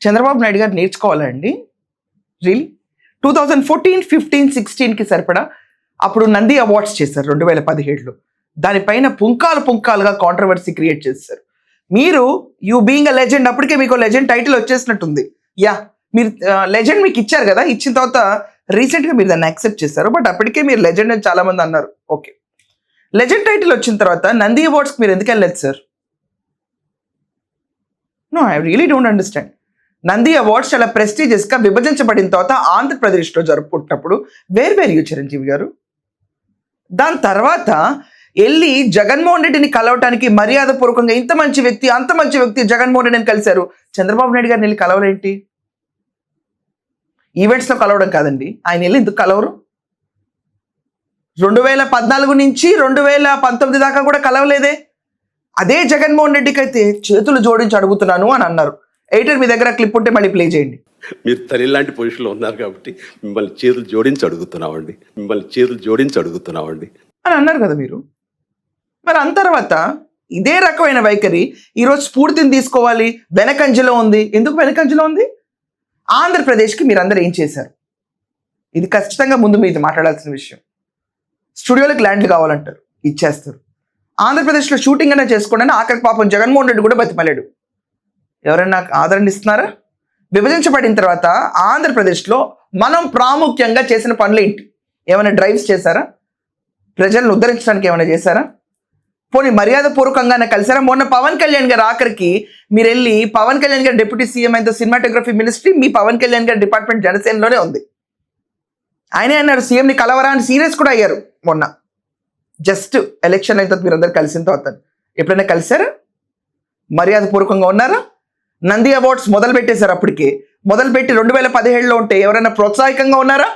చంద్రబాబు నాయుడు గారు నేర్చుకోవాలండి రియలీ 2014-15-16కి సరిపడా అప్పుడు నంది అవార్డ్స్ చేశారు 2017లో. దానిపైన పుంకాలుగా కాంట్రవర్సీ క్రియేట్ చేశారు. మీరు యూ బీయింగ్ అ లెజెండ్, అప్పటికే మీకు లెజెండ్ టైటిల్ వచ్చేసినట్టుంది. మీరు లెజెండ్ మీకు ఇచ్చారు కదా, ఇచ్చిన తర్వాత రీసెంట్గా మీరు దాన్ని యాక్సెప్ట్ చేశారు. బట్ అప్పటికే మీరు లెజెండ్ అని చాలా మంది అన్నారు. ఓకే, లెజెండ్ టైటిల్ వచ్చిన తర్వాత నంది అవార్డ్స్కి మీరు ఎందుకు వెళ్ళలేదు sir? No, I really don't understand. Nandi awards చాలా ప్రెస్టీజియస్గా విభజించబడిన తర్వాత ఆంధ్రప్రదేశ్లో జరుపుకుంటున్నప్పుడు వేరు యూ చిరంజీవి గారు. దాని తర్వాత వెళ్ళి జగన్మోహన్ రెడ్డిని కలవటానికి మర్యాదపూర్వకంగా ఇంత మంచి వ్యక్తి అంత మంచి వ్యక్తి జగన్మోహన్ రెడ్డిని కలిశారు. చంద్రబాబు నాయుడు గారిని వెళ్ళి కలవరేంటి? ఈవెంట్స్లో కలవడం కాదండి, ఆయన వెళ్ళి ఎందుకు కలవరు? 2014 నుంచి 2019 దాకా కూడా కలవలేదే. అదే జగన్మోహన్ రెడ్డికి అయితే చేతులు జోడించి అడుగుతున్నాను అని అన్నారు. ఎయిటర్ మీ దగ్గర క్లిప్ ఉంటే మళ్ళీ ప్లే చేయండి. మీరు తల్లి లాంటి పొజిషన్లో ఉన్నారు కాబట్టి మిమ్మల్ని చేతులు జోడించి అడుగుతున్నామండి అని అన్నారు కదా మీరు. మరి అంత తర్వాత ఇదే రకమైన వైఖరి ఈరోజు స్ఫూర్తిని తీసుకోవాలి, వెనకంజలో ఉంది. ఎందుకు వెనకంజలో ఉంది? ఆంధ్రప్రదేశ్కి మీరందరూ ఏం చేశారు? ఇది ఖచ్చితంగా ముందు మీరు మాట్లాడాల్సిన విషయం. స్టూడియోలకు ల్యాండ్లు కావాలంటారు, ఇచ్చేస్తారు. ఆంధ్రప్రదేశ్లో షూటింగ్ అయినా చేసుకోండి అని ఆఖరికి పాపం జగన్మోహన్ రెడ్డి కూడా బతిమలాడు. ఎవరైనా ఆదరణ ఇస్తున్నారా? విభజించబడిన తర్వాత ఆంధ్రప్రదేశ్లో మనం ప్రాముఖ్యంగా చేసిన పనులు ఏంటి? ఏమైనా డ్రైవ్స్ చేశారా? ప్రజలను ఉద్ధరించడానికి ఏమైనా చేశారా? పోనీ మర్యాదపూర్వకంగానే కలిసారా? మొన్న పవన్ కళ్యాణ్ గారు ఆఖరికి మీరు వెళ్ళి పవన్ కళ్యాణ్ గారు డిప్యూటీ సీఎం అయితే సినిమాటోగ్రఫీ మినిస్ట్రీ మీ పవన్ కళ్యాణ్ గారి డిపార్ట్మెంట్ జనసేనలోనే ఉంది. ఆయనే అన్నారు సీఎంని కలవరా అని సీరియస్ కూడా అయ్యారు మొన్న. జస్ట్ ఎలక్షన్ అయిన తర్వాత మీరందరూ కలిసిన తర్వాత ఎప్పుడైనా కలిసారా? మర్యాదపూర్వకంగా ఉన్నారా? నంది అవార్డ్స్ మొదలు పెట్టేశారు. అప్పటికే మొదలుపెట్టి 2017లో ఉంటే ఎవరైనా ప్రోత్సాహకంగా ఉన్నారా?